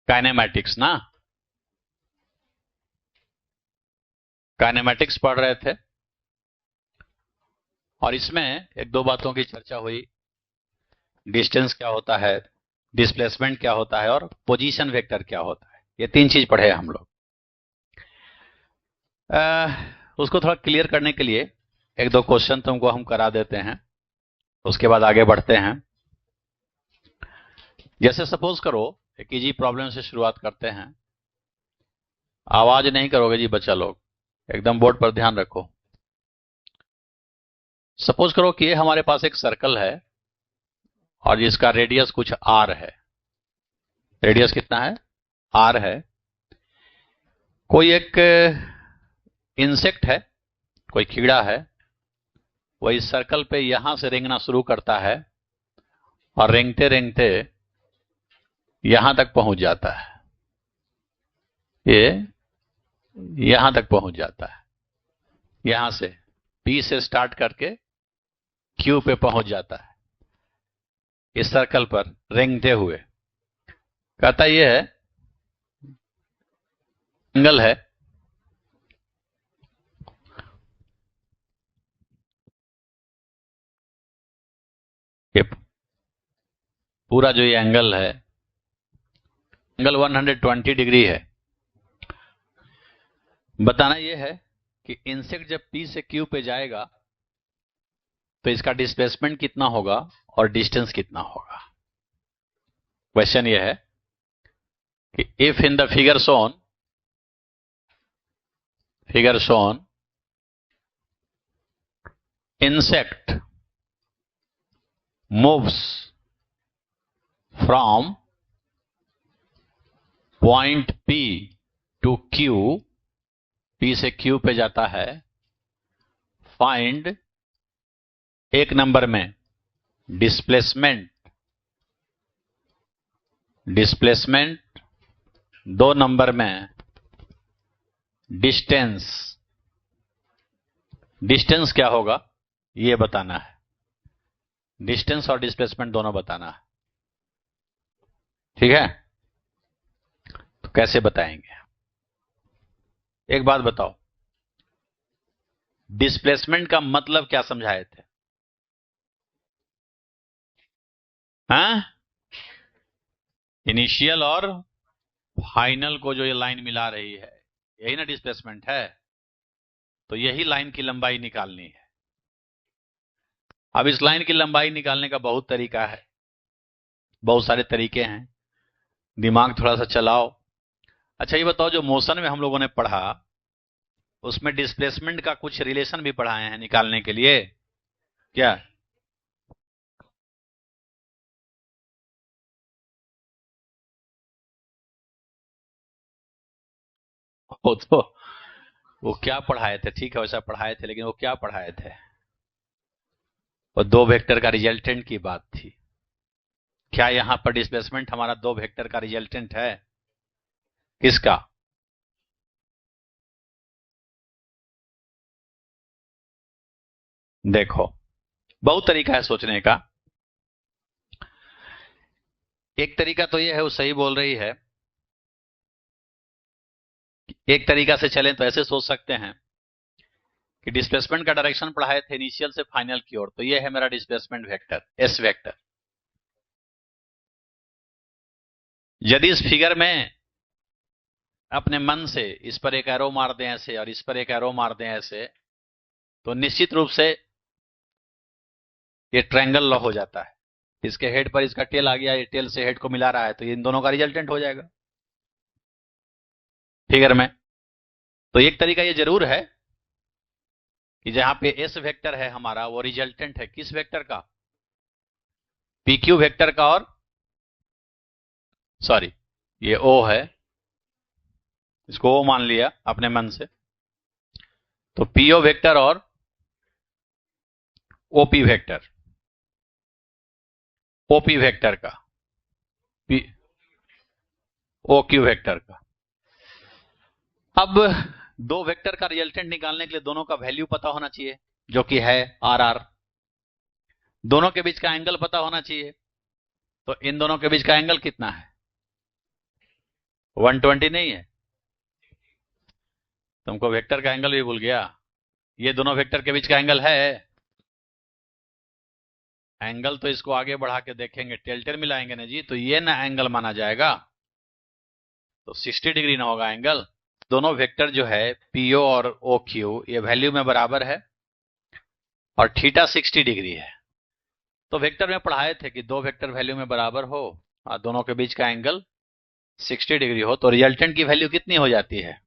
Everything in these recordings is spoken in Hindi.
काइनेमैटिक्स ना, काइनेमैटिक्स पढ़ रहे थे और इसमें एक दो बातों की चर्चा हुई। डिस्टेंस क्या होता है, डिस्प्लेसमेंट क्या होता है और पोजीशन वेक्टर क्या होता है। ये तीन चीज पढ़े हम लोग। उसको थोड़ा क्लियर करने के लिए एक दो क्वेश्चन तुमको हम करा देते हैं, उसके बाद आगे बढ़ते हैं। जैसे सपोज करो, एक इजी प्रॉब्लम से शुरुआत करते हैं। आवाज नहीं करोगे जी बच्चा लोग, एकदम बोर्ड पर ध्यान रखो। सपोज करो कि ये हमारे पास एक सर्कल है और जिसका रेडियस कुछ आर है। रेडियस कितना है? आर है। कोई एक इंसेक्ट है, कोई कीड़ा है, वो इस सर्कल पे यहां से रेंगना शुरू करता है और रेंगते रेंगते यहां तक पहुंच जाता है। ये यहां तक पहुंच जाता है, यहां से पी से स्टार्ट करके क्यू पे पहुंच जाता है इस सर्कल पर रेंगते हुए। कहता ये है एंगल है, ये पूरा जो ये एंगल है, एंगल 120 डिग्री है। बताना ये है कि इंसेक्ट जब पी से क्यू पे जाएगा तो इसका डिस्प्लेसमेंट कितना होगा और डिस्टेंस कितना होगा। क्वेश्चन ये है कि if in the figure shown insect moves from point P to Q, P से Q पे जाता है, फाइंड एक नंबर में डिस्प्लेसमेंट, दो नंबर में डिस्टेंस। डिस्टेंस क्या होगा ये बताना है, डिस्टेंस और डिस्प्लेसमेंट दोनों बताना है। ठीक है, तो कैसे बताएंगे? एक बात बताओ, डिस्प्लेसमेंट का मतलब क्या समझाए थे? हाँ, इनिशियल और फाइनल को जो ये लाइन मिला रही है, यही ना डिस्प्लेसमेंट है। तो यही लाइन की लंबाई निकालनी है। अब इस लाइन की लंबाई निकालने का बहुत तरीका है, बहुत सारे तरीके हैं, दिमाग थोड़ा सा चलाओ। अच्छा ये बताओ, जो मोशन में हम लोगों ने पढ़ा उसमें डिस्प्लेसमेंट का कुछ रिलेशन भी पढ़ाए हैं निकालने के लिए क्या? वो तो वो क्या पढ़ाए थे? ठीक है वैसा पढ़ाए थे, लेकिन वो क्या पढ़ाए थे? वो दो वेक्टर का रिजल्टेंट की बात थी। क्या यहां पर डिस्प्लेसमेंट हमारा दो वेक्टर का रिजल्टेंट है? किसका? देखो, बहुत तरीका है सोचने का। एक तरीका तो ये है, वो सही बोल रही है। एक तरीका से चलें तो ऐसे सोच सकते हैं कि डिस्प्लेसमेंट का डायरेक्शन पढ़ाए थे इनिशियल से फाइनल की ओर, तो ये है मेरा डिस्प्लेसमेंट वेक्टर एस वेक्टर। यदि इस फिगर में अपने मन से इस पर एक एरो मार दें ऐसे और इस पर एक एरो मार दें ऐसे, तो निश्चित रूप से ये ट्रायंगल लॉ हो जाता है। इसके हेड पर इसका टेल आ गया, ये टेल से हेड को मिला रहा है, तो ये इन दोनों का रिजल्टेंट हो जाएगा फिगर में। तो एक तरीका ये जरूर है कि जहां पे एस वेक्टर है हमारा, वो रिजल्टेंट है किस वेक्टर का? पीक्यू वेक्टर का। और सॉरी, ये ओ है, इसको ओ मान लिया अपने मन से, तो पीओ वेक्टर और ओपी वेक्टर, ओपी वेक्टर का, ओक्यू वेक्टर का। अब दो वेक्टर का रिजल्टेंट निकालने के लिए दोनों का वैल्यू पता होना चाहिए, जो कि है आर आर। दोनों के बीच का एंगल पता होना चाहिए, तो इन दोनों के बीच का एंगल कितना है? 120 नहीं है? तुमको वेक्टर का एंगल भी भूल गया। ये दोनों वेक्टर के बीच का एंगल है। एंगल तो इसको आगे बढ़ा के देखेंगे, टेल्टर मिलाएंगे ना जी, तो ये ना एंगल माना जाएगा, तो 60 डिग्री ना होगा एंगल। दोनों वेक्टर जो है पीओ और ओ क्यू ये वैल्यू में बराबर है और थीटा 60 डिग्री है। तो वेक्टर में पढ़ाए थे कि दो वेक्टर वैल्यू में बराबर हो और दोनों के बीच का एंगल 60 डिग्री हो तो रिजल्टेंट की वैल्यू कितनी हो जाती है?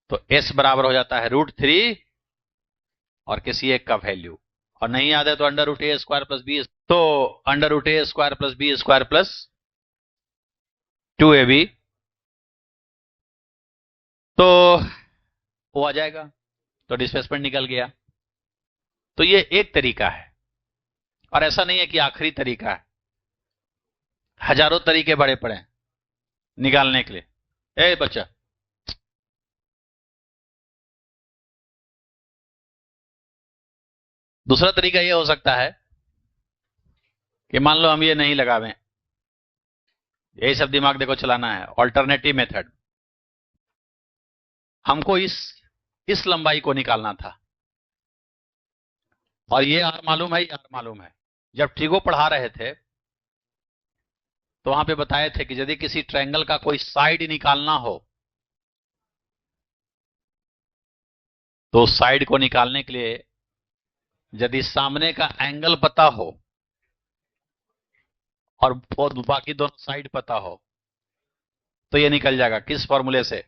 तो एस बराबर हो जाता है √3 और किसी एक का वैल्यू, और नहीं याद है तो √a² + b, तो √a² + b² + 2ab, तो वो आ जाएगा, तो डिस्प्लेसमेंट निकल गया। तो ये एक तरीका है, और ऐसा नहीं है कि आखिरी तरीका है, हजारों तरीके बड़े पड़े हैं निकालने के लिए। ए बच्चा, दूसरा तरीका ये हो सकता है कि मान लो हम ये नहीं लगावें, यही सब दिमाग देखो चलाना है। ऑल्टरनेटिव मेथड, हमको इस लंबाई को निकालना था और ये आर मालूम है, ये आर मालूम है। जब ट्रिगो पढ़ा रहे थे तो वहां पे बताए थे कि यदि किसी ट्रायंगल का कोई साइड निकालना हो तो साइड को निकालने के लिए यदि सामने का एंगल पता हो और बाकी दोनों साइड पता हो तो ये निकल जाएगा। किस फॉर्मूले से?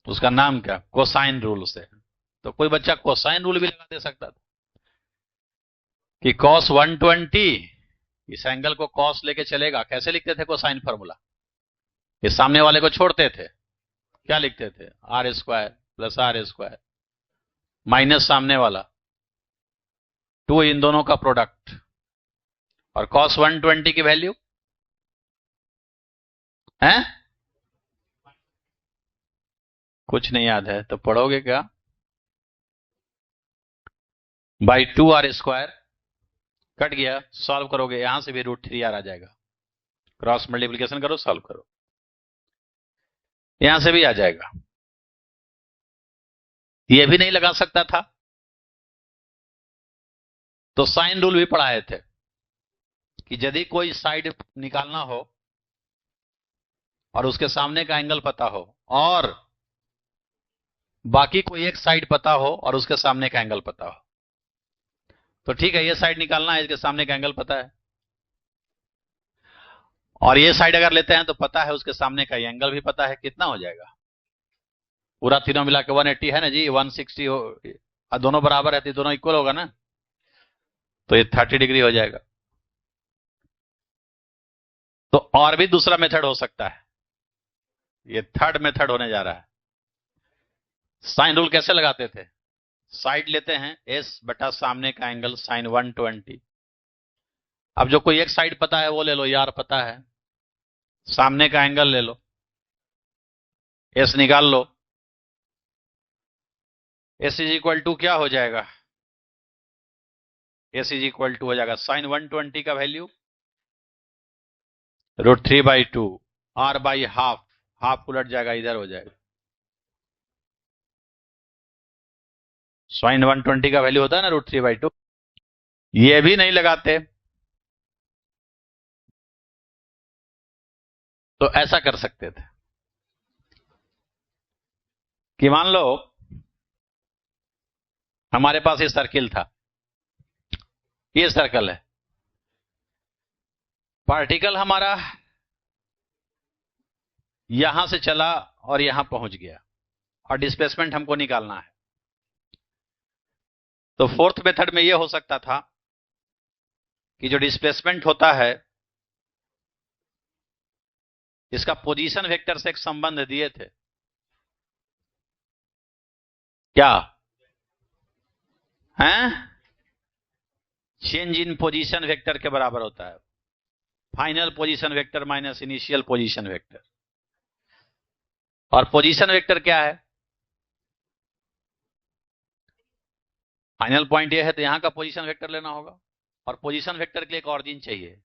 उसका नाम क्या? कोसाइन रूल से। तो कोई बच्चा कोसाइन रूल भी लगा दे सकता था कि cos 120, इस एंगल को cos लेके चलेगा। कैसे लिखते थे कोसाइन फॉर्मूला? इस सामने वाले को छोड़ते थे, क्या लिखते थे? r² + r² माइनस सामने वाला 2 इन दोनों का प्रोडक्ट, और cos 120 की वैल्यू है? कुछ नहीं याद है तो पढ़ोगे क्या? बाई 2r², कट गया, सॉल्व करोगे, यहां से भी √3r आ जाएगा। क्रॉस मल्टीप्लीकेशन करो, सॉल्व करो, यहां से भी आ जाएगा। ये भी नहीं लगा सकता था तो साइन रूल भी पढ़ाए थे कि यदि कोई साइड निकालना हो और उसके सामने का एंगल पता हो और बाकी कोई एक साइड पता हो और उसके सामने का एंगल पता हो, तो ठीक है, ये साइड निकालना है, इसके सामने का एंगल पता है, और ये साइड अगर लेते हैं तो पता है उसके सामने का एंगल भी पता है। कितना हो जाएगा? पूरा तीनों मिला के 180 है ना जी, 160 हो, दोनों बराबर है तो दोनों इक्वल होगा ना, तो ये 30 डिग्री हो जाएगा। तो और भी दूसरा मेथड हो सकता है, ये थर्ड मेथड होने जा रहा है। साइन रूल कैसे लगाते थे? साइड लेते हैं एस बटा सामने का एंगल साइन 120। अब जो कोई एक साइड पता है वो ले लो, यार पता है, सामने का एंगल ले लो, एस निकाल लो। एस इज इक्वल टू क्या हो जाएगा? एस इज इक्वल टू हो जाएगा साइन 120 का value √3/2, r by half, half उलट जाएगा, इधर हो जाएगा। साइन 120 का वैल्यू होता है ना √3/2। ये भी नहीं लगाते तो ऐसा कर सकते थे कि मान लो हमारे पास ये सर्किल था, ये सर्कल है, पार्टिकल हमारा यहां से चला और यहां पहुंच गया और डिस्प्लेसमेंट हमको निकालना है। तो फोर्थ मेथड में यह हो सकता था कि जो डिस्प्लेसमेंट होता है इसका पोजीशन वेक्टर से एक संबंध दिए थे, क्या है? चेंज इन पोजीशन वेक्टर के बराबर होता है, final position vector minus initial position vector. और पोजीशन वेक्टर क्या है? फाइनल पॉइंट ये है तो यहां का पोजीशन वेक्टर लेना होगा, और पोजीशन वेक्टर के लिए एक ऑरिजिन चाहिए,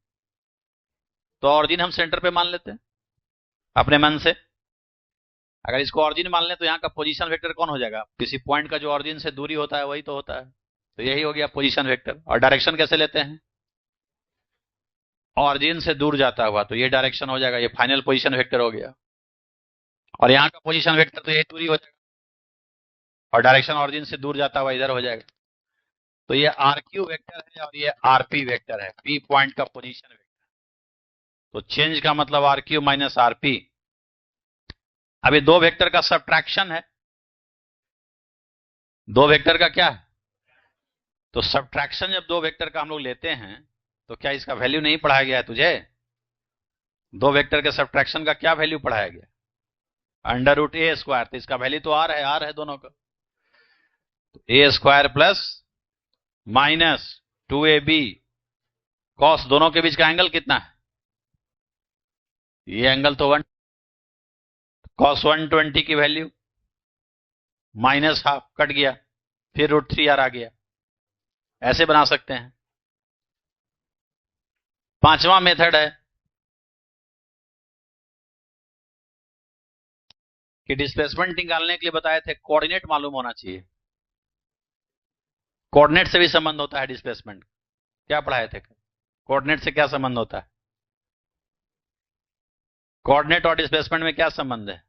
तो ऑरिजिन हम सेंटर पे मान लेते हैं। अपने मन से। अगर इसको ऑरिजिन मान लें तो यहाँ का पोजीशन वेक्टर कौन हो जाएगा? किसी पॉइंट का जो ऑरिजिन से दूरी होता है वही तो होता है, तो यही हो गया पोजीशन वेक्टर। और डायरेक्शन कैसे लेते हैं? ऑरिजिन से दूर जाता हुआ, तो ये डायरेक्शन हो जाएगा, ये फाइनल पोजीशन वेक्टर हो गया। और यहाँ का पोजीशन वेक्टर तो यही दूरी हो जाएगा, और डायरेक्शन ऑरिजिन से दूर जाता हुआ इधर हो जाएगा। तो ये आरक्यू वेक्टर है और ये आरपी वेक्टर है, पी पॉइंट का पोजीशन वेक्टर। तो चेंज का मतलब आरक्यू माइनस आरपी। अभी दो वेक्टर का सब्ट्रैक्शन है, दो वेक्टर का क्या है? तो सब्ट्रैक्शन जब दो वेक्टर का हम लोग लेते हैं तो क्या इसका वैल्यू नहीं पढ़ाया गया है तुझे? दो वेक्टर के सब्ट्रैक्शन का क्या वैल्यू पढ़ाया गया? √a²। तो इसका वैल्यू तो आर है दोनों का। तो a² plus minus 2ab cos, दोनों के बीच का एंगल कितना है? ये एंगल तो 1, कॉस 120 की वैल्यू माइनस हाफ कट गया, फिर √3r आ गया। ऐसे बना सकते हैं। पांचवा मेथड है कि डिस्प्लेसमेंट निकालने के लिए बताए थे कोऑर्डिनेट मालूम होना चाहिए। कोऑर्डिनेट से भी संबंध होता है डिस्प्लेसमेंट। क्या पढ़ाए थे? कोऑर्डिनेट से क्या संबंध होता है? कोऑर्डिनेट और डिस्प्लेसमेंट में क्या संबंध है?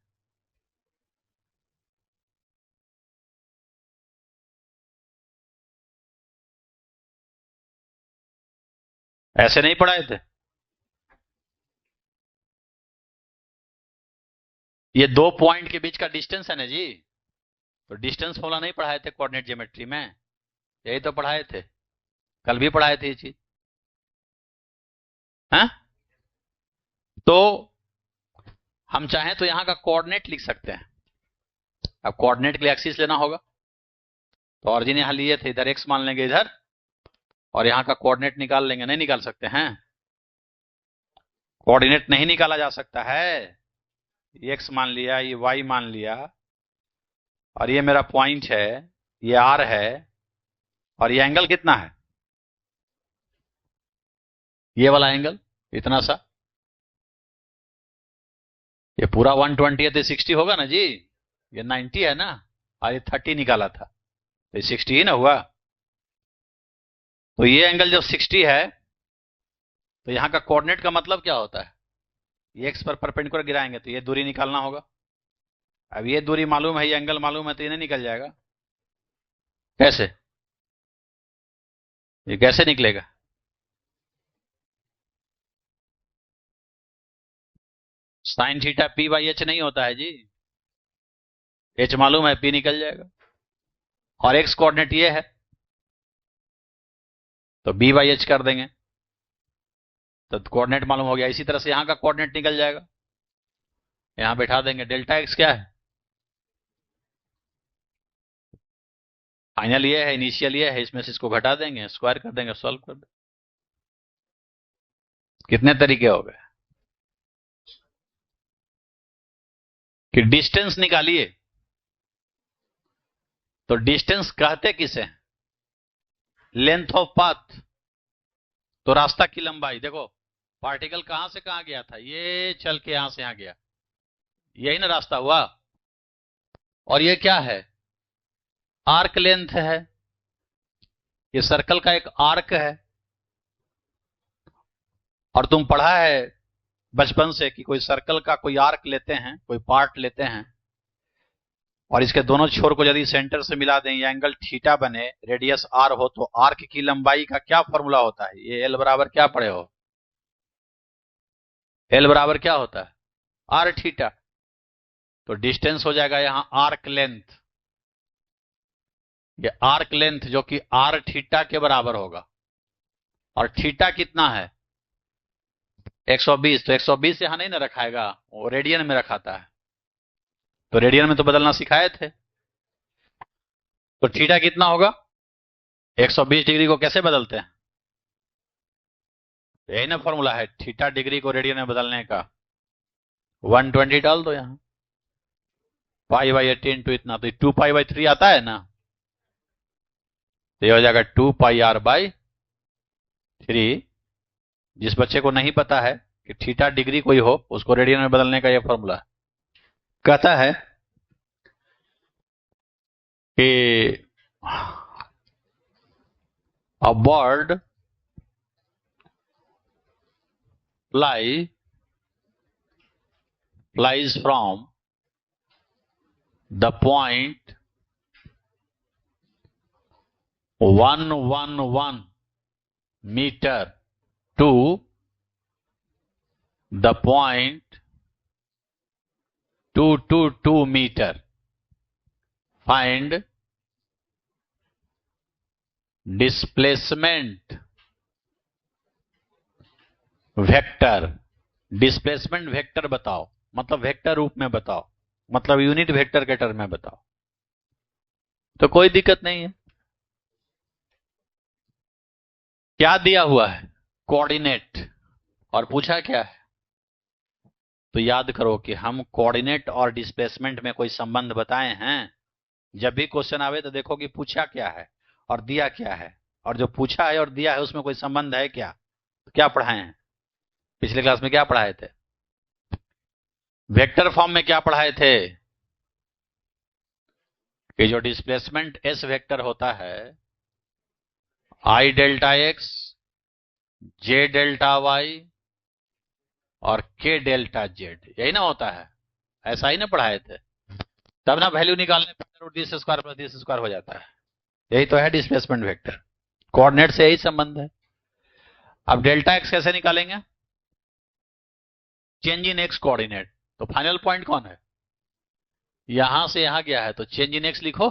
ऐसे नहीं पढ़ाए थे? ये दो पॉइंट के बीच का डिस्टेंस है ना जी, तो डिस्टेंस फॉर्मूला नहीं पढ़ाए थे कोऑर्डिनेट ज्योमेट्री में? यही तो पढ़ाए थे, कल भी पढ़ाए थे ये चीज। हाँ, तो हम चाहें तो यहां का कोऑर्डिनेट लिख सकते हैं। अब कोऑर्डिनेट के लिए एक्सिस लेना होगा, तो ऑरिजिन यहां लिए थे, इधर एक्स मान लेंगे इधर, और यहां का कोऑर्डिनेट निकाल लेंगे। नहीं निकाल सकते हैं? कोऑर्डिनेट नहीं निकाला जा सकता है। एक्स मान लिया, ये वाई मान लिया, और ये मेरा पॉइंट है, ये आर है, और ये एंगल कितना है? ये वाला एंगल इतना सा, ये पूरा 120 है तो 60 होगा ना जी। ये 90 है ना, और ये 30 निकाला था, तो 60 ही ना हुआ। तो ये एंगल जब 60 है तो यहां का कोऑर्डिनेट का मतलब क्या होता है? ये एक्स पर परपेंडिकुलर गिराएंगे तो ये दूरी निकालना होगा। अब ये दूरी मालूम है, ये एंगल मालूम है, तो ये नहीं निकल जाएगा। कैसे? ये कैसे निकलेगा? साइन थीटा p/h नहीं होता है जी। h मालूम है, p निकल जाएगा। और x कोऑर्डिनेट ये है तो b/h कर देंगे, तो कोऑर्डिनेट मालूम हो गया। इसी तरह से यहां का कोऑर्डिनेट निकल जाएगा, यहां बैठा देंगे। डेल्टा x क्या है? फाइनल ये है, इनिशियल ये है, इसमें से इसको घटा देंगे, स्क्वायर कर देंगे, सॉल्व कर देंगे। कितने तरीके हो गए कि डिस्टेंस निकालिए। तो डिस्टेंस कहते किसे? Length of path. तो रास्ता की लंबाई। देखो पार्टिकल कहां से कहां गया था? ये चल के यहां से यहां गया, यही ना रास्ता हुआ। और ये क्या है? आर्क लेंथ है, ये सर्कल का एक आर्क है। और तुम पढ़ा है बचपन से कि कोई सर्कल का कोई आर्क लेते हैं, कोई पार्ट लेते हैं, और इसके दोनों छोर को यदि सेंटर से मिला दें, ये एंगल थीटा बने, रेडियस आर हो, तो आर्क की लंबाई का क्या फॉर्मूला होता है? ये एल बराबर क्या पढ़े हो? एल बराबर क्या होता है? Are theta. तो डिस्टेंस हो जाएगा यहां आर्क लेंथ, ये आर्क लेंथ जो कि आर थीटा के बराबर होगा। और थीटा कितना है? 120। तो 120 यहां नहीं ना रखाएगा, वो रेडियन में रखाता है, तो रेडियन में तो बदलना सिखाए थे। तो थीटा कितना होगा? 120 डिग्री को कैसे बदलते हैं? यही ना फॉर्मूला है थीटा डिग्री को रेडियन में बदलने का। 120 डाल दो यहां, π/80 इंटू इतना, तो 2π/3 आता है ना, तो ये हो जाएगा 2πr/3। जिस बच्चे को नहीं पता है कि थीटा डिग्री कोई हो उसको रेडियन में बदलने का ये फॉर्मूला कहता है कि a bird flies from the point 111 meter to the point 222 meter. Find displacement vector. Displacement vector बताओ, मतलब वेक्टर रूप में बताओ, मतलब यूनिट वेक्टर के टर्म में बताओ। तो कोई दिक्कत नहीं है। क्या दिया हुआ है? कोऑर्डिनेट। और पूछा क्या है? तो याद करो कि हम कोऑर्डिनेट और डिस्प्लेसमेंट में कोई संबंध बताए हैं। जब भी क्वेश्चन आवे तो देखो कि पूछा क्या है और दिया क्या है, और जो पूछा है और दिया है उसमें कोई संबंध है क्या? तो क्या पढ़ाए हैं? पिछले क्लास में क्या पढ़ाए थे? वेक्टर फॉर्म में क्या पढ़ाए थे कि जो डिस्प्लेसमेंट एस वेक्टर होता है, आई डेल्टा एक्स, जे डेल्टा वाई और के डेल्टा जेड, यही ना होता है? ऐसा ही ना पढ़ाए थे? तब ना वैल्यू निकालने पर D square plus D square हो जाता है। यही तो है डिस्प्लेसमेंट वेक्टर। कोऑर्डिनेट से यही संबंध है। अब डेल्टा एक्स कैसे निकालेंगे? Change in x coordinate. तो फाइनल पॉइंट कौन है? यहां से यहां गया है तो चेंज इन एक्स लिखो,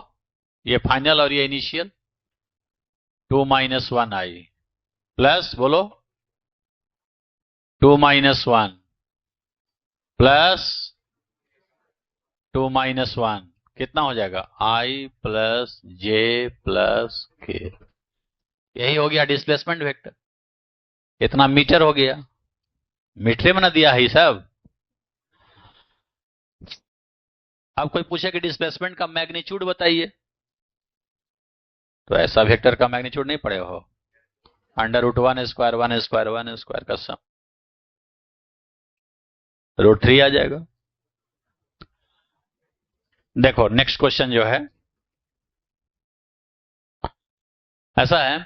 ये फाइनल और ये इनिशियल। 2 - 1 आई प्लस, बोलो, 2 - 1 प्लस 2 - 1 कितना हो जाएगा? आई प्लस जे प्लस के। यही हो गया डिस्प्लेसमेंट वेक्टर। इतना मीटर हो गया। मीटर में ना दिया है सब। अब कोई पूछे कि डिस्प्लेसमेंट का मैग्नीट्यूड बताइए, तो ऐसा वेक्टर का मैग्नीट्यूड नहीं पड़े हो। √1² 1² 1² का सम √3 आ जाएगा। देखो नेक्स्ट क्वेश्चन जो है ऐसा है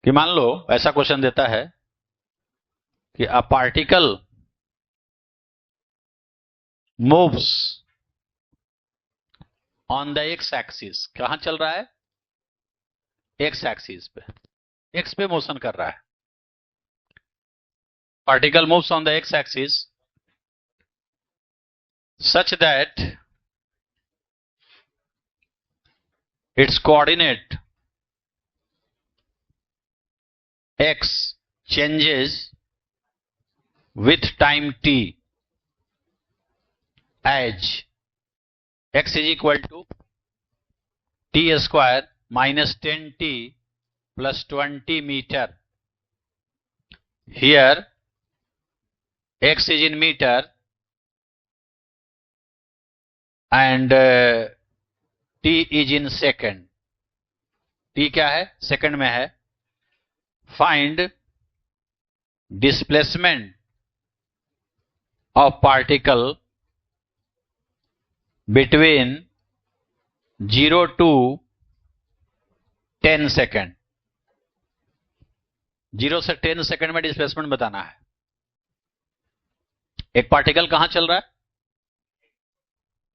कि मान लो ऐसा क्वेश्चन देता है कि a particle moves on the x axis. कहां चल रहा है? एक्स एक्सिस पे, एक्स पे मोशन कर रहा है। Particle moves on the x axis such that its coordinate x changes with time t as x is equal to t square minus 10t plus 20 meter. Here x is in meter and t is in second. t क्या है? सेकंड में है। Find displacement of particle between 0 to 10 second. 0 से 10 सेकेंड में डिस्प्लेसमेंट बताना है। एक पार्टिकल कहां चल रहा है?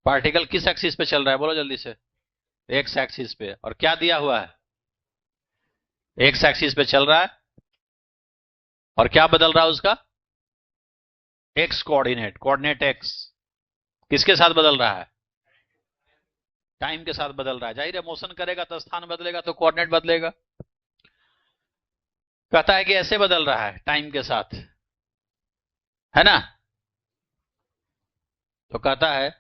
पार्टिकल किस एक्सिस पे चल रहा है? बोलो जल्दी से। एक्स एक्सिस पे। और क्या दिया हुआ है? एक्स एक्सिस पे चल रहा है। और क्या बदल रहा है उसका? X coordinate, coordinate x. किसके साथ बदल रहा है? टाइम के साथ बदल रहा है। जाहिर है मोशन करेगा तो स्थान बदलेगा तो कोऑर्डिनेट बदलेगा। कहता है कि ऐसे बदल रहा है टाइम के साथ, है ना? तो कहता है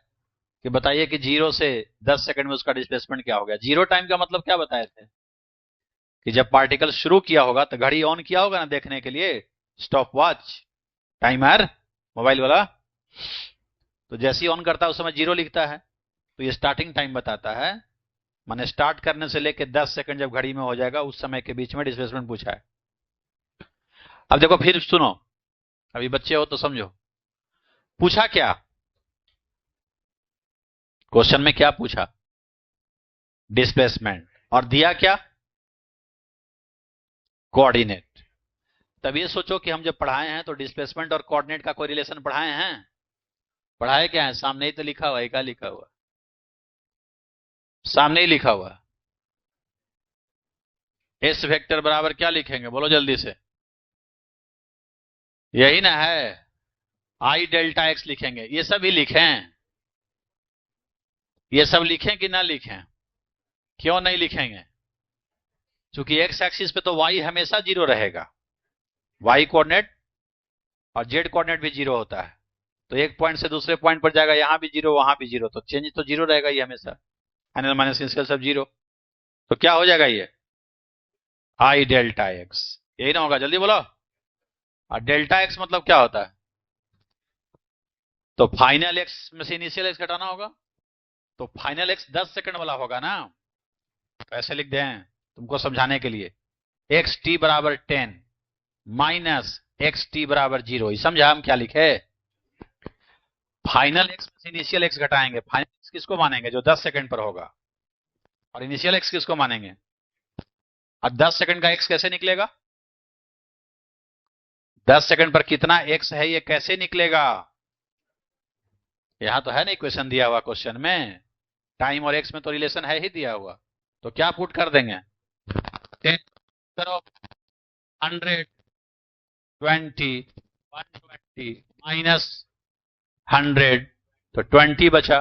कि बताइए कि 0 से 10 सेकंड में उसका डिस्प्लेसमेंट क्या हो गया। 0 टाइम का मतलब क्या बताए थे कि जब पार्टिकल शुरू किया होगा तो घड़ी ऑन किया होगा ना देखने के लिए, स्टॉप वॉच, टाइमर, मोबाइल वाला। तो जैसे ही ऑन करता है उस समय 0 लिखता है, तो ये स्टार्टिंग टाइम बताता है। माने स्टार्ट करने से लेकर 10 सेकंड जब घड़ी में हो जाएगा उस समय के बीच में डिस्प्लेसमेंट पूछा है। अब देखो फिर सुनो, अभी बच्चे हो तो समझो। पूछा क्या क्वेश्चन में, क्या पूछा? डिस्प्लेसमेंट। और दिया क्या? कोऑर्डिनेट। तब ये सोचो कि हम जब पढ़ाए हैं तो डिस्प्लेसमेंट और कोऑर्डिनेट का कोई रिलेशन पढ़ाए हैं? पढ़ाए क्या है? सामने ही तो लिखा हुआ है। क्या लिखा हुआ? सामने ही लिखा हुआ। एस वेक्टर बराबर क्या लिखेंगे, बोलो जल्दी से। यही ना है, आई डेल्टा एक्स लिखेंगे। ये सब ही लिखें, ये सब लिखें कि ना लिखें? क्यों नहीं लिखेंगे? क्योंकि एक्स एक्सिस पे तो वाई हमेशा जीरो रहेगा, वाई कोऑर्डिनेट और जेड कोऑर्डिनेट भी जीरो होता है। तो एक पॉइंट से दूसरे पॉइंट पर जाएगा, यहां भी जीरो वहां भी जीरो, तो चेंज तो जीरो रहेगा ये हमेशा। फाइनल माइनस इनिशियल सब जीरो। तो क्या हो जाएगा ये? आई डेल्टा एक्स। यही ना होगा? जल्दी बोलो। और डेल्टा एक्स मतलब क्या होता है? तो फाइनल एक्स में से इनिशियल एक्स घटाना होगा। तो फाइनल एक्स 10 सेकंड वाला होगा ना। तो ऐसे लिख दें तुमको समझाने के लिए, एक्स टी बराबर 10 माइनस एक्स टी बराबर 0। समझा हम क्या लिखे? फाइनल एक्स में से इनिशियल एक्स घटाएंगे। फाइनल एक्स किसको मानेंगे? जो 10 सेकंड पर होगा। और इनिशियल एक्स किसको मानेंगे? और 10 सेकंड का एक्स कैसे निकलेगा? 10 सेकंड पर कितना एक्स है ये कैसे निकलेगा? यहां तो है नहीं क्वेश्चन दिया हुआ। क्वेश्चन में टाइम और एक्स में तो रिलेशन है ही दिया हुआ। तो क्या पुट कर देंगे? 10 करो 100 20 120 माइनस 100, तो 20 बचा।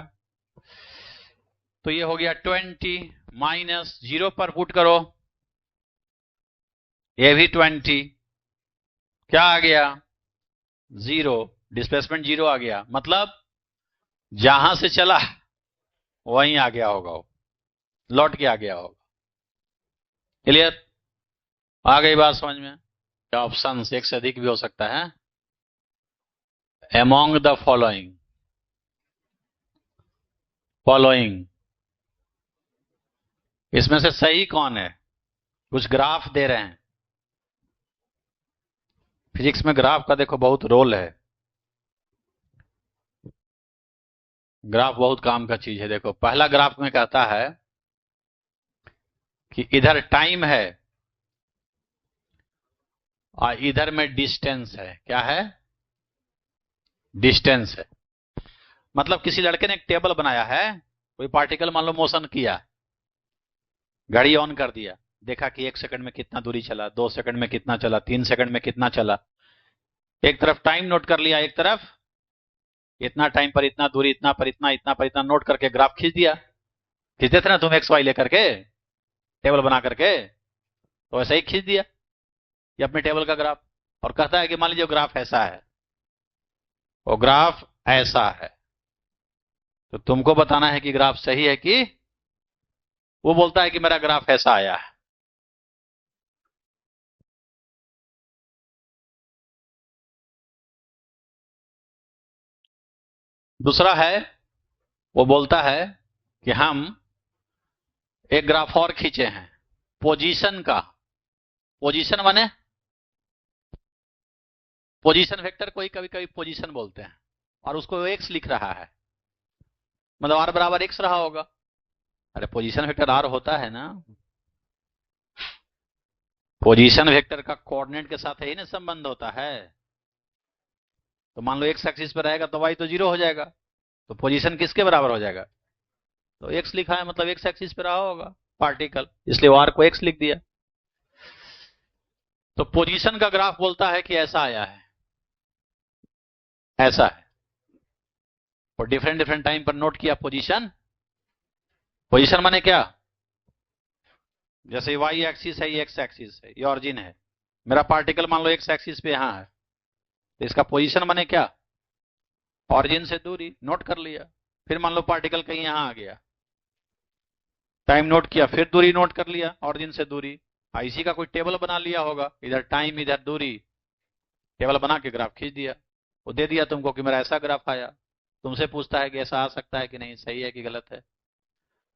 तो ये हो गया 20 माइनस 0 पर पुट करो, ये भी 20। क्या आ गया? 0। डिस्प्लेसमेंट 0 आ गया, मतलब जहां से चला वहीं आ गया होगा, वो लौट के आ गया होगा। क्लियर? आ गई बात समझ में? ऑप्शन एक से अधिक भी हो सकता है। अमॉन्ग द फॉलोइंग, फॉलोइंग इसमें से सही कौन है? कुछ ग्राफ दे रहे हैं। फिजिक्स में ग्राफ का देखो बहुत रोल है। ग्राफ बहुत काम का चीज है। देखो पहला ग्राफ में कहता है कि इधर टाइम है और इधर में डिस्टेंस है। क्या है? डिस्टेंस है। मतलब किसी लड़के ने एक टेबल बनाया है, कोई पार्टिकल मान लो मोशन किया, घड़ी ऑन कर दिया, देखा कि 1 सेकंड में कितना दूरी चला, 2 सेकंड में कितना चला, 3 सेकंड में कितना चला। एक तरफ टाइम नोट कर लिया, एक तरफ इतना टाइम पर इतना दूरी, इतना पर इतना, इतना पर इतना नोट करके ग्राफ खींच दिया। खींचते थे ना तुम एक्स वाई लेकर के टेबल बना करके, तो वैसे ही खींच दिया ये अपने टेबल का ग्राफ। और कहता है कि मान लीजिए ग्राफ ऐसा है, वो ग्राफ ऐसा है, तो तुमको बताना है कि ग्राफ सही है कि। वो बोलता है कि मेरा ग्राफ ऐसा आया है। दूसरा है, वो बोलता है कि हम एक ग्राफ और खींचे हैं पोजीशन का। पोजीशन माने पोजीशन वेक्टर को ही कभी कभी पोजीशन बोलते हैं, और उसको एक्स लिख रहा है, मतलब आर बराबर एक्स रहा होगा। अरे पोजीशन वेक्टर आर होता है ना। पोजीशन वेक्टर का कोऑर्डिनेट के साथ ही ना संबंध होता है। तो मान लो एक्स एक्सिस पर रहेगा तो वाई तो 0 हो जाएगा, तो पोजीशन किसके बराबर हो जाएगा? तो एक्स लिखा है मतलब एक्स एक्सिस पे रहा होगा पार्टिकल, इसलिए आर को एक्स लिख दिया। तो पोजीशन का ग्राफ बोलता है कि ऐसा आया है, ऐसा है, और डिफरेंट डिफरेंट टाइम पर नोट किया पोजीशन। पोजीशन माने क्या? जैसे वाई एक्सिस है, ये एक्स एक्सिस है, ये ऑरिजिन है, मेरा पार्टिकल मान लो एक्स एक्सिस पे यहां है, तो इसका पोजीशन माने क्या? ऑरिजिन से दूरी नोट कर लिया। फिर मान लो पार्टिकल कहीं यहां आ गया, टाइम नोट किया, फिर दूरी नोट कर लिया, ऑरिजिन से दूरी। इसी का कोई टेबल बना लिया होगा, इधर टाइम इधर दूरी, टेबल बना के ग्राफ खींच दिया। वो दे दिया तुमको कि मेरा ऐसा ग्राफ आया। तुमसे पूछता है कि ऐसा आ सकता है कि नहीं, सही है कि गलत है।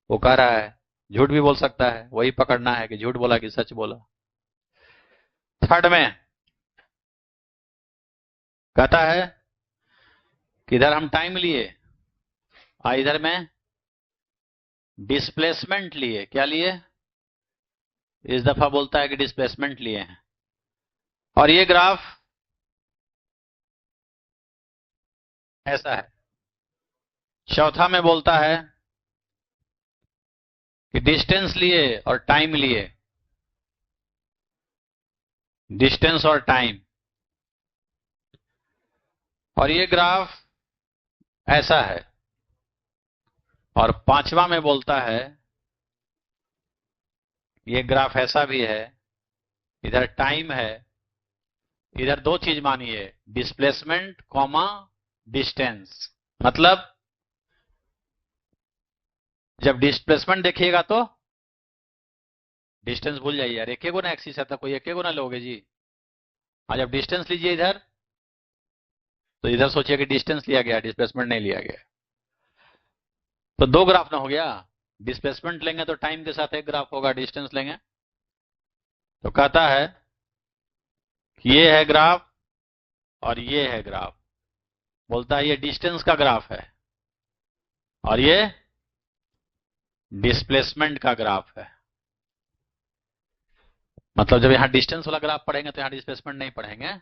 वो कह रहा है झूठ भी बोल सकता है, वही पकड़ना है कि झूठ बोला कि सच बोला। थर्ड में कहता है कि इधर हम टाइम लिए और इधर में डिस्प्लेसमेंट लिए। क्या लिए? इस दफा बोलता है कि डिस्प्लेसमेंट लिए हैं। और ये ग्राफ ऐसा है। चौथा में बोलता है कि डिस्टेंस लिए और टाइम लिए। डिस्टेंस और टाइम। और ये ग्राफ ऐसा है। और पांचवा में बोलता है ये ग्राफ ऐसा भी है, इधर टाइम है, इधर दो चीज मानिए, डिस्प्लेसमेंट कॉमा डिस्टेंस। मतलब जब डिस्प्लेसमेंट देखिएगा तो डिस्टेंस भूल जाइए यार, एक गुना एक्सिस है तो कोई एक गुना लोगे जी। और जब डिस्टेंस लीजिए इधर तो इधर सोचिए कि डिस्टेंस लिया गया, डिस्प्लेसमेंट नहीं लिया गया। तो दो ग्राफ ना हो गया। डिस्प्लेसमेंट लेंगे तो टाइम के साथ एक ग्राफ होगा, डिस्टेंस लेंगे तो कहता है कि ये है ग्राफ और ये है ग्राफ। बोलता है ये डिस्टेंस का ग्राफ है और ये डिस्प्लेसमेंट का ग्राफ है। मतलब जब यहां डिस्टेंस वाला ग्राफ पढ़ेंगे तो यहां डिस्प्लेसमेंट नहीं पढ़ेंगे,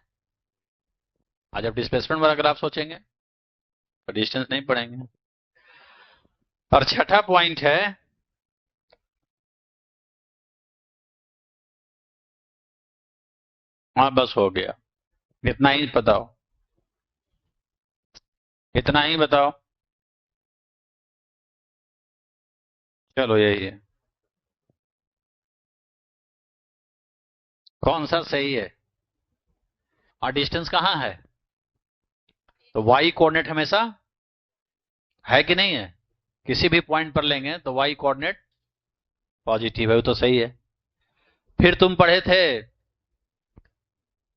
और जब डिस्प्लेसमेंट वाला ग्राफ सोचेंगे तो डिस्टेंस नहीं पढ़ेंगे। और छठा पॉइंट है हाँ बस हो गया, इतना ही बताओ, इतना ही बताओ। चलो यही है। कौन सा सही है? और डिस्टेंस कहां है? तो वाई कोऑर्डिनेट हमेशा है कि नहीं है? किसी भी पॉइंट पर लेंगे तो वाई कोऑर्डिनेट पॉजिटिव है, वो तो सही है। फिर तुम पढ़े थे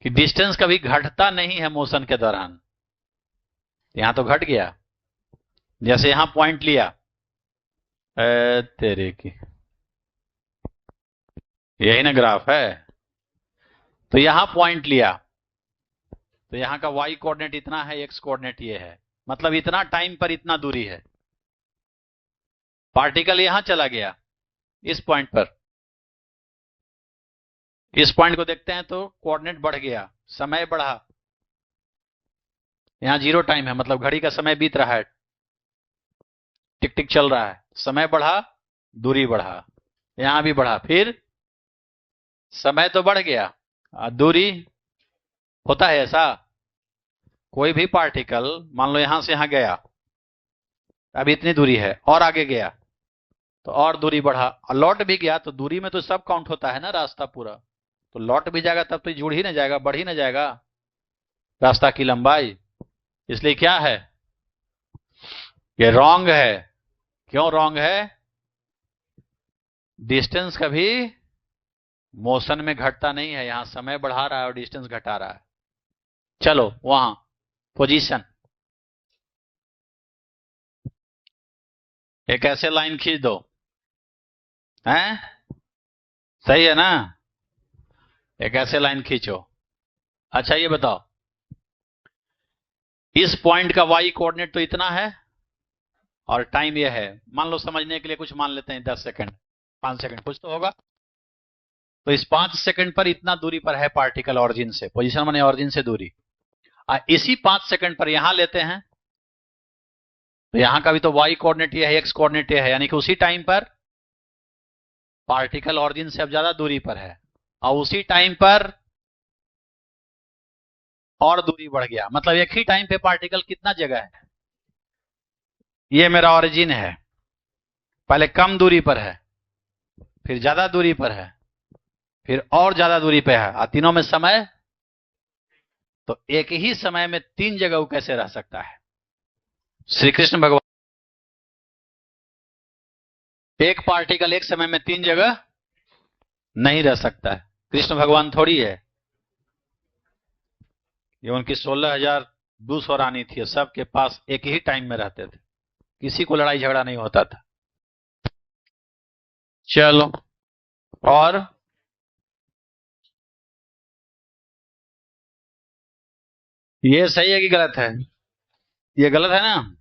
कि डिस्टेंस कभी घटता नहीं है मोशन के दौरान। यहां तो घट गया। जैसे यहां पॉइंट लिया, तेरे की, यही ना ग्राफ है। तो यहां पॉइंट लिया तो यहां का वाई कोऑर्डिनेट इतना है, एक्स कोऑर्डिनेट ये है, मतलब इतना टाइम पर इतना दूरी है। पार्टिकल यहां चला गया इस पॉइंट पर, इस पॉइंट को देखते हैं तो कोऑर्डिनेट बढ़ गया, समय बढ़ा। यहां जीरो टाइम है, मतलब घड़ी का समय बीत रहा है, टिक टिक चल रहा है। समय बढ़ा, दूरी बढ़ा, यहां भी बढ़ा, फिर समय तो बढ़ गया, दूरी। होता है ऐसा, कोई भी पार्टिकल मान लो यहां से यहां गया, अब इतनी दूरी है, और आगे गया तो और दूरी बढ़ा, और लौट भी गया तो दूरी में तो सब काउंट होता है ना, रास्ता पूरा। तो लौट भी जाएगा तब तो जुड़ ही ना जाएगा, बढ़ ही ना जाएगा रास्ता की लंबाई। इसलिए क्या है, ये रॉन्ग है। क्यों रॉन्ग है? डिस्टेंस कभी मोशन में घटता नहीं है, यहां समय बढ़ा रहा है और डिस्टेंस घटा रहा है। चलो वहां पोजीशन, एक ऐसे लाइन खींच दो, हैं? सही है ना? एक ऐसे लाइन खींचो। अच्छा ये बताओ, इस पॉइंट का वाई कोऑर्डिनेट तो इतना है और टाइम ये है। मान लो समझने के लिए कुछ मान लेते हैं 10 सेकंड, 5 सेकंड कुछ तो होगा। तो इस 5 सेकंड पर इतना दूरी पर है पार्टिकल ऑरिजिन से, पोजीशन माने ऑरिजिन से दूरी। इसी 5 सेकंड पर यहां लेते हैं तो यहां का भी तो वाई कोऑर्डिनेट ये है, एक्स कोऑर्डिनेट ये है, यानी कि उसी टाइम पर पार्टिकल ऑरिजिन से अब ज्यादा दूरी पर है, और उसी टाइम पर और दूरी बढ़ गया। मतलब एक ही टाइम पे पार्टिकल कितना जगह है, ये मेरा ऑरिजिन है, पहले कम दूरी पर है, फिर ज्यादा दूरी पर है, फिर और ज्यादा दूरी पे है, और तीनों में समय। तो एक ही समय में तीन जगह वो कैसे रह सकता है? श्री कृष्ण भगवान, एक पार्टिकल एक समय में तीन जगह नहीं रह सकता है। कृष्ण भगवान थोड़ी है, ये उनकी 16,200 रानी थी, सबके पास एक ही टाइम में रहते थे, किसी को लड़ाई झगड़ा नहीं होता था। चलो और ये सही है कि गलत है? ये गलत है ना,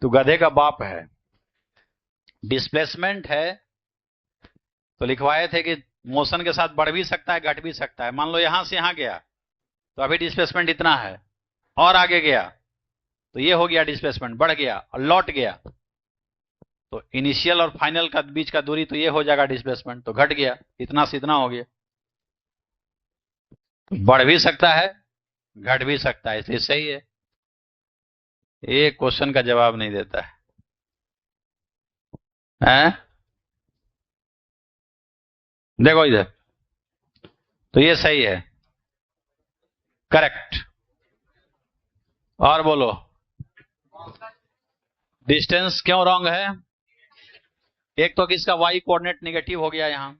तो गधे का बाप है। डिस्प्लेसमेंट है तो लिखवाए थे कि मोशन के साथ बढ़ भी सकता है घट भी सकता है। मान लो यहां से यहां गया तो अभी डिस्प्लेसमेंट इतना है, और आगे गया तो ये हो गया डिस्प्लेसमेंट, बढ़ गया और लौट गया, तो इनिशियल और फाइनल का बीच का दूरी तो ये हो जाएगा डिस्प्लेसमेंट, तो घट गया, इतना से इतना हो गया। तो बढ़ भी सकता है घट भी सकता है, इसलिए सही है। ये क्वेश्चन का जवाब नहीं देता है, हैं? देखो इधर, तो ये सही है, करेक्ट। और बोलो, डिस्टेंस क्यों रॉन्ग है? एक तो किसका वाई कोऑर्डिनेट निगेटिव हो गया, यहां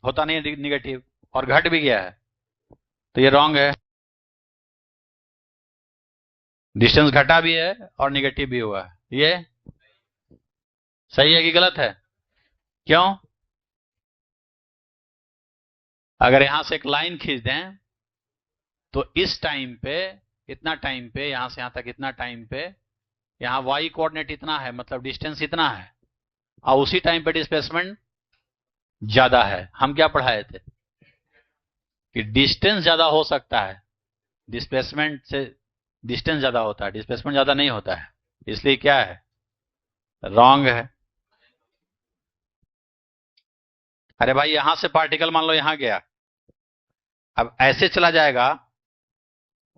होता नहीं निगेटिव, और घट भी गया है, तो ये रॉन्ग है। डिस्टेंस घटा भी है और निगेटिव भी हुआ है, ये सही है कि गलत है? क्यों? अगर यहां से एक लाइन खींच दें तो इस टाइम पे, इतना टाइम पे, यहां से यहां तक इतना टाइम पे, यहां वाई कोऑर्डिनेट इतना है, मतलब डिस्टेंस इतना है, और उसी टाइम पे डिस्प्लेसमेंट ज्यादा है। हम क्या पढ़ाए थे कि डिस्टेंस ज्यादा हो सकता है, डिस्प्लेसमेंट से डिस्टेंस ज्यादा होता है, डिस्प्लेसमेंट ज्यादा नहीं होता है, इसलिए क्या है, रॉन्ग है। अरे भाई यहां से पार्टिकल मान लो यहां गया, अब ऐसे चला जाएगा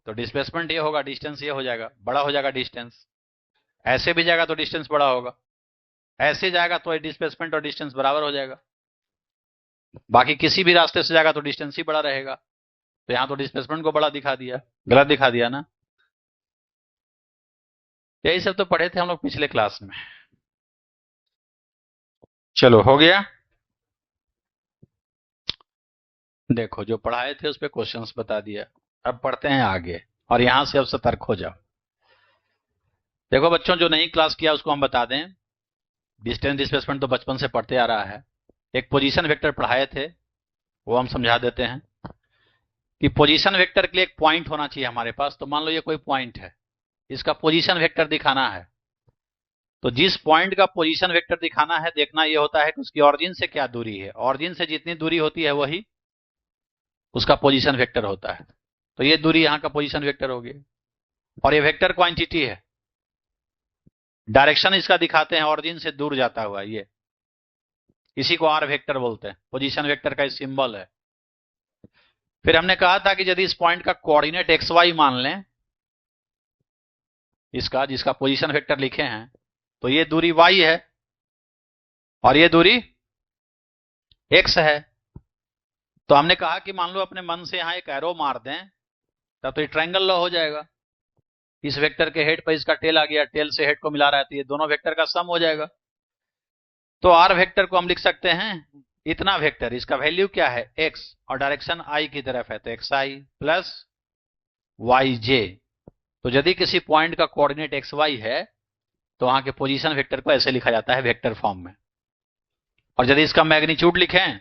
तो डिस्प्लेसमेंट ये होगा, डिस्टेंस ये हो जाएगा, बड़ा हो जाएगा डिस्टेंस। ऐसे भी जाएगा तो डिस्टेंस बड़ा होगा, ऐसे जाएगा तो डिस्प्लेसमेंट और डिस्टेंस बराबर हो जाएगा। बाकी किसी भी रास्ते से जाएगा तो डिस्टेंस ही बड़ा रहेगा, तो यहां तो डिस्प्लेसमेंट को बड़ा दिखा दिया, गलत दिखा दिया ना। यही सब तो पढ़े थे हम लोग पिछले क्लास में। चलो हो गया। देखो जो पढ़ाए थे उस पे क्वेश्चंस बता दिया, अब पढ़ते हैं आगे, और यहां से अब सतर्क हो जाओ। देखो बच्चों, जो नहीं क्लास किया उसको हम बता दें, डिस्टेंस डिस्प्लेसमेंट तो बचपन से पढ़ते आ रहा है। एक पोजीशन वेक्टर पढ़ाए थे, वो हम समझा देते हैं कि पोजीशन वेक्टर के लिए एक पॉइंट होना चाहिए हमारे पास। तो मान लो ये कोई पॉइंट है, इसका पोजीशन वेक्टर दिखाना है, तो जिस पॉइंट का पोजीशन वेक्टर दिखाना है, देखना ये होता है कि उसकी ऑरिजिन से क्या दूरी है, ऑरिजिन से जितनी दूरी होती है वही उसका पोजीशन वेक्टर होता है। तो ये दूरी यहां का पोजीशन वेक्टर हो गया, और ये वेक्टर क्वांटिटी है, डायरेक्शन इसका दिखाते हैं ऑरिजिन से दूर जाता हुआ, ये इसी को आर वेक्टर बोलते हैं, पोजीशन वेक्टर का सिंबल है। फिर हमने कहा था कि यदि इस पॉइंट का कोऑर्डिनेट एक्स वाई मान लें, इसका जिसका पोजीशन वेक्टर लिखे हैं, तो ये दूरी y है और ये दूरी x है। तो हमने कहा कि मान लो अपने मन से यहां एक एरो मार दें, तब तो ये ट्रायंगल लॉ हो जाएगा। इस वेक्टर के हेड पर इसका टेल आ गया, टेल से हेड को मिला रहा है, तो ये दोनों वेक्टर का सम हो जाएगा। तो आर वेक्टर को हम लिख सकते हैं इतना वेक्टर, इसका वैल्यू क्या है x, और डायरेक्शन i की तरफ है, तो xi प्लस yj। तो यदि किसी पॉइंट का कोऑर्डिनेट xy है तो वहां के पोजीशन वेक्टर को ऐसे लिखा जाता है वेक्टर फॉर्म में। और यदि इसका मैग्नीट्यूड लिखें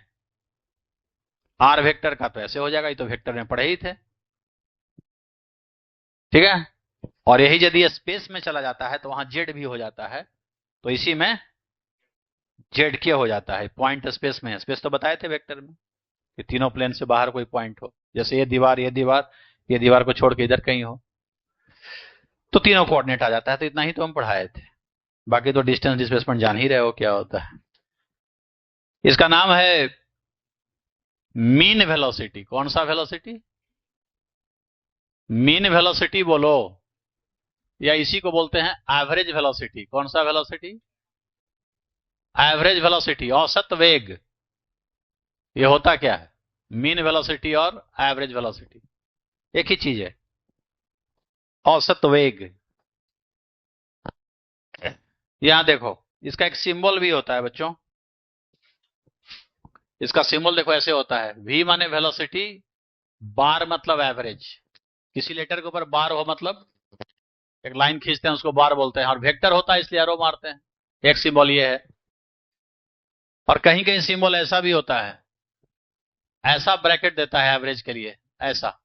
आर वेक्टर का, तो ऐसे हो जाएगा, ये तो वेक्टर में पढ़े ही थे, ठीक है। और यही यदि स्पेस में चला जाता है तो वहां जेड भी हो जाता है, तो इसी में जेड के हो जाता है, पॉइंट स्पेस में। स्पेस तो बताए थे वेक्टर में कि तीनों प्लेन से बाहर कोई पॉइंट हो, जैसे ये दीवार ये दीवार, ये दीवार को छोड़ के इधर कहीं हो, तो तीनों कोऑर्डिनेट आ जाता है। तो इतना ही तो हम पढ़ाए थे, बाकी तो डिस्टेंस डिस्प्लेसमेंट जान ही रहे हो क्या होता है। इसका नाम है मीन वेलोसिटी। कौन सा वेलोसिटी? मीन वेलोसिटी बोलो, या इसी को बोलते हैं एवरेज वेलोसिटी। कौन सा वेलोसिटी? एवरेज वेलोसिटी, औसत वेग। ये होता क्या है, मीन वेलोसिटी और एवरेज वेलोसिटी एक ही चीज है, औसत वेग। यहां देखो, इसका एक सिंबल भी होता है बच्चों, इसका सिंबल देखो ऐसे होता है, v माने वेलोसिटी, बार मतलब एवरेज। किसी लेटर के ऊपर बार हो मतलब एक लाइन खींचते हैं उसको बार बोलते हैं, और वेक्टर होता है इसलिए एरो मारते हैं। एक सिंबल ये है, और कहीं कहीं सिंबल ऐसा भी होता है, ऐसा ब्रैकेट देता है एवरेज के लिए, ऐसा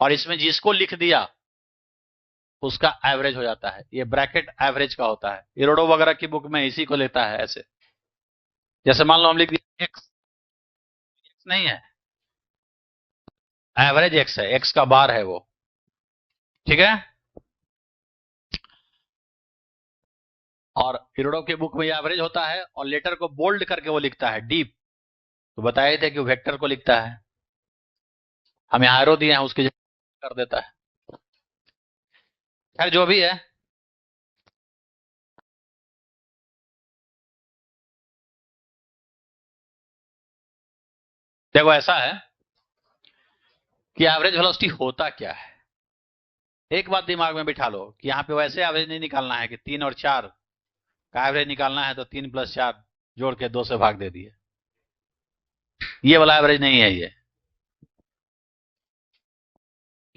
और इसमें जिसको लिख दिया उसका एवरेज हो जाता है। ये ब्रैकेट एवरेज का होता है। इरोडो वगैरह की बुक में इसी को लेता है ऐसे। जैसे मान लो हम लिख दिए एक्स, नहीं है, एवरेज एक्स है, एक्स का बार है वो, ठीक है। और इरोडो के बुक में ये एवरेज होता है और लेटर को बोल्ड करके वो लिखता है डीप। तो बताए थे कि वो वेक्टर को लिखता है, हम यहाँ एरो दिए हैं उसकी जगह कर देता है। खैर जो भी है, देखो ऐसा है कि एवरेज वेलोसिटी होता क्या है। एक बात दिमाग में बिठा लो कि यहाँ पे वैसे एवरेज नहीं निकालना है कि 3 और 4 का एवरेज निकालना है तो 3 + 4 जोड़ के 2 से भाग दे दिए, ये वाला एवरेज नहीं है ये।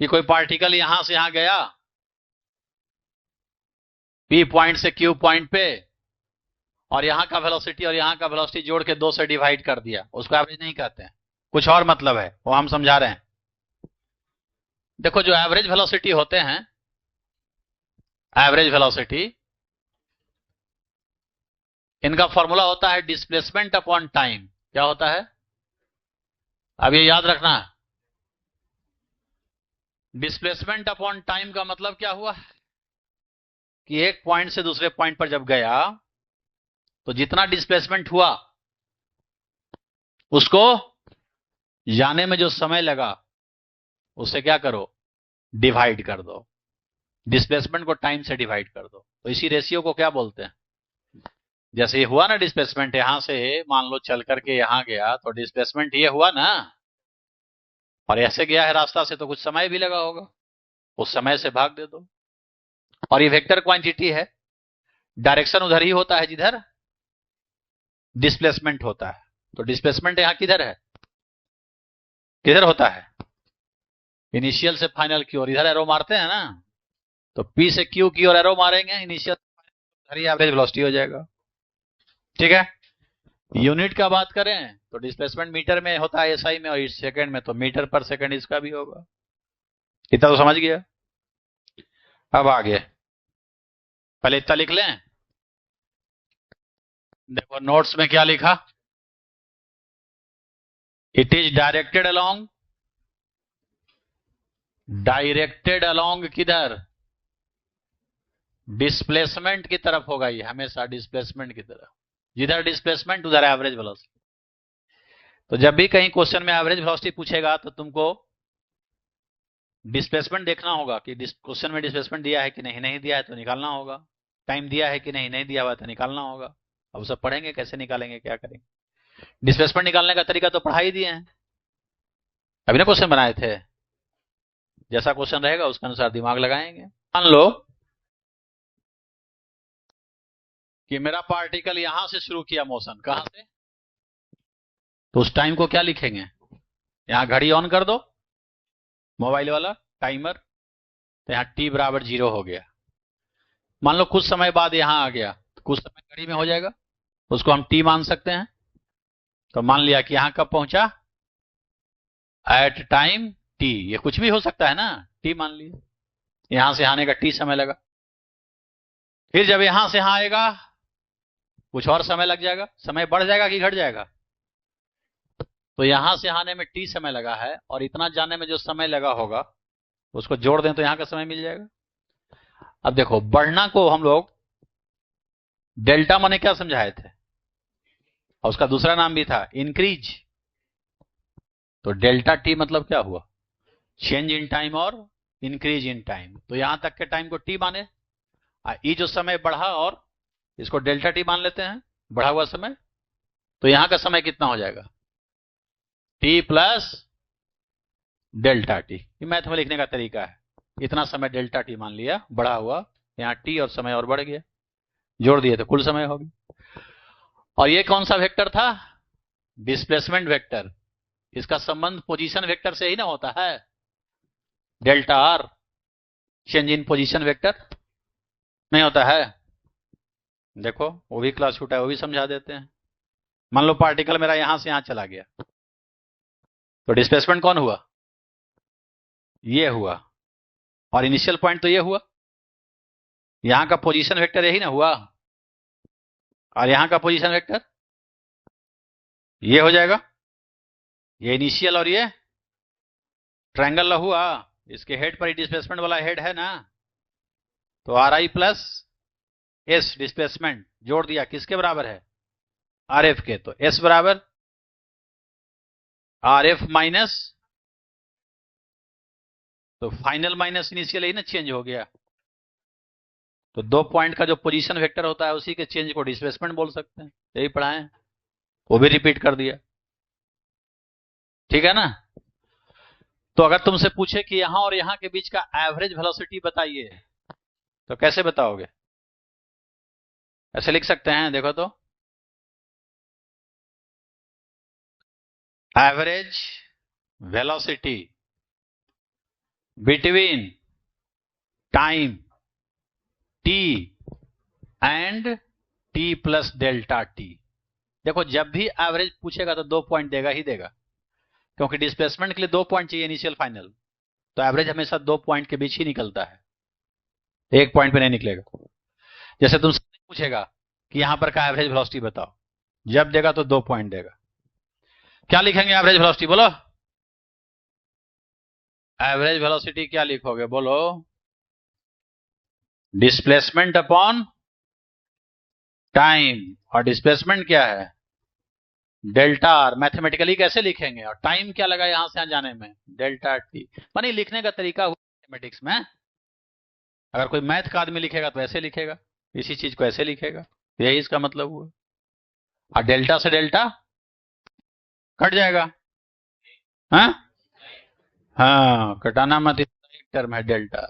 कि कोई पार्टिकल यहां से यहां गया, पी पॉइंट से क्यू पॉइंट पे, और यहां का वेलोसिटी और यहां का वेलोसिटी जोड़ के 2 से डिवाइड कर दिया, उसको एवरेज नहीं कहते हैं, कुछ और मतलब है, वो हम समझा रहे हैं। देखो जो एवरेज वेलोसिटी होते हैं, एवरेज वेलोसिटी, इनका फॉर्मूला होता है डिस्प्लेसमेंट अपॉन टाइम। क्या होता है, अब ये याद रखना। डिस्प्लेसमेंट अपॉन टाइम का मतलब क्या हुआ कि एक पॉइंट से दूसरे पॉइंट पर जब गया तो जितना डिस्प्लेसमेंट हुआ उसको जाने में जो समय लगा उससे क्या करो, डिवाइड कर दो। डिस्प्लेसमेंट को टाइम से डिवाइड कर दो। तो इसी रेशियो को क्या बोलते हैं, जैसे ये हुआ ना डिस्प्लेसमेंट, यहां से मान लो चल करके यहां गया तो डिस्प्लेसमेंट ये हुआ ना, और ऐसे गया है रास्ता से तो कुछ समय भी लगा होगा, उस समय से भाग दे दो। और ये वेक्टर क्वांटिटी है, डायरेक्शन उधर ही होता है जिधर डिस्प्लेसमेंट होता है। तो डिस्प्लेसमेंट यहां किधर है, किधर होता है, इनिशियल से फाइनल की ओर, इधर एरो मारते हैं ना, तो पी से क्यू की ओर एरो मारेंगे, इनिशियल एवरेज वेलोसिटी हो जाएगा, ठीक है। यूनिट का बात करें तो डिस्प्लेसमेंट मीटर में होता है एसआई में, और सेकंड में तो मीटर पर सेकंड इसका भी होगा। इतना तो समझ गया। अब आगे पहले इतना लिख लें। देखो नोट्स में क्या लिखा, इट इज डायरेक्टेड अलोंग किधर, डिस्प्लेसमेंट की तरफ होगा ये हमेशा, डिस्प्लेसमेंट की तरफ, जिधर डिस्प्लेसमेंट उधर एवरेज वेलोसिटी। तो जब भी कहीं क्वेश्चन में एवरेज वेलोसिटी पूछेगा तो तुमको डिस्प्लेसमेंट देखना होगा कि क्वेश्चन में डिस्प्लेसमेंट दिया है कि नहीं, नहीं दिया है तो निकालना होगा। टाइम दिया है कि नहीं, नहीं दिया हुआ तो निकालना होगा। अब सब पढ़ेंगे कैसे निकालेंगे, क्या करेंगे। डिस्प्लेसमेंट निकालने का तरीका तो पढ़ा ही दिए हैं, अभी ना क्वेश्चन बनाए थे। जैसा क्वेश्चन रहेगा उसके अनुसार दिमाग लगाएंगे। मान लो कि मेरा पार्टिकल यहां से शुरू किया मोशन, कहां से, तो उस टाइम को क्या लिखेंगे, यहां घड़ी ऑन कर दो मोबाइल वाला टाइमर, तो यहां t = 0 हो गया। मान लो कुछ समय बाद यहां आ गया तो कुछ समय घड़ी में हो जाएगा, उसको हम t मान सकते हैं। तो मान लिया कि यहां कब पहुंचा, एट टाइम t, ये कुछ भी हो सकता है ना, t मान लिया। यहां से आने का t समय लगा, फिर जब यहां से यहां आएगा कुछ और समय लग जाएगा, समय बढ़ जाएगा कि घट जाएगा, तो यहां से आने में t समय लगा है, और इतना जाने में जो समय लगा होगा उसको जोड़ दें तो यहां का समय मिल जाएगा। अब देखो बढ़ना को हम लोग डेल्टा माने क्या समझाए थे, और उसका दूसरा नाम भी था इंक्रीज। तो डेल्टा टी मतलब क्या हुआ, चेंज इन टाइम और इंक्रीज इन टाइम। तो यहां तक के टाइम को टी माने, ये जो समय बढ़ा और इसको डेल्टा टी मान लेते हैं, बढ़ा हुआ समय। तो यहां का समय कितना हो जाएगा, टी प्लस डेल्टा टी। ये मैथ में लिखने का तरीका है। इतना समय डेल्टा टी मान लिया बढ़ा हुआ, यहां टी और समय और बढ़ गया, जोड़ दिए तो कुल समय हो गया। और ये कौन सा वेक्टर था, डिस्प्लेसमेंट वेक्टर। इसका संबंध पोजीशन वेक्टर से ही ना होता है, delta R, change in position vector नहीं होता है। देखो वो भी क्लास छूटा है, वो भी समझा देते हैं। मान लो पार्टिकल मेरा यहां से यहां चला गया, तो डिस्प्लेसमेंट कौन हुआ, ये हुआ, और इनिशियल पॉइंट तो ये हुआ, यहां का पोजीशन वेक्टर यही ना हुआ, और यहां का पोजीशन वेक्टर ये हो जाएगा, ये इनिशियल और ये ट्रायंगल हुआ, इसके हेड पर ही डिस्प्लेसमेंट वाला हेड है ना, तो are I plus S displacement जोड़ दिया, किसके बराबर है, आर एफ के, तो एस बराबर आर एफ माइनस, तो फाइनल माइनस इनिशियल ही ना चेंज हो गया, तो दो पॉइंट का जो पोजीशन वेक्टर होता है उसी के चेंज को डिस्प्लेसमेंट बोल सकते हैं, यही पढ़ाएं, वो भी रिपीट कर दिया, ठीक है ना। तो अगर तुमसे पूछे कि यहां और यहां के बीच का एवरेज वेलोसिटी बताइए, तो कैसे बताओगे, ऐसे लिख सकते हैं, देखो तो, average velocity between time t and t plus delta t। देखो जब भी एवरेज पूछेगा तो 2 पॉइंट देगा ही देगा, क्योंकि डिस्प्लेसमेंट के लिए 2 पॉइंट चाहिए इनिशियल फाइनल, तो एवरेज हमेशा 2 पॉइंट के बीच ही निकलता है, 1 पॉइंट पे नहीं निकलेगा। जैसे तुमसे पूछेगा कि यहां पर का एवरेज वेलोसिटी बताओ, जब देगा तो 2 पॉइंट देगा, क्या लिखेंगे एवरेज वेलोसिटी, बोलो एवरेज वेलोसिटी क्या लिखोगे, बोलो डिस्प्लेसमेंट अपॉन टाइम, और डिस्प्लेसमेंट क्या है, डेल्टा आर। मैथमेटिकली कैसे लिखेंगे, और टाइम क्या लगा यहां से यहां जाने में, डेल्टा टी। मानी लिखने का तरीका हुआ मैथमेटिक्स में, अगर कोई मैथ का आदमी लिखेगा तो ऐसे लिखेगा, इसी चीज को ऐसे लिखेगा, यही इसका मतलब हुआ, और डेल्टा से डेल्टा कट जाएगा, हाँ हाँ, कटाना मत, एक टर्म है डेल्टा।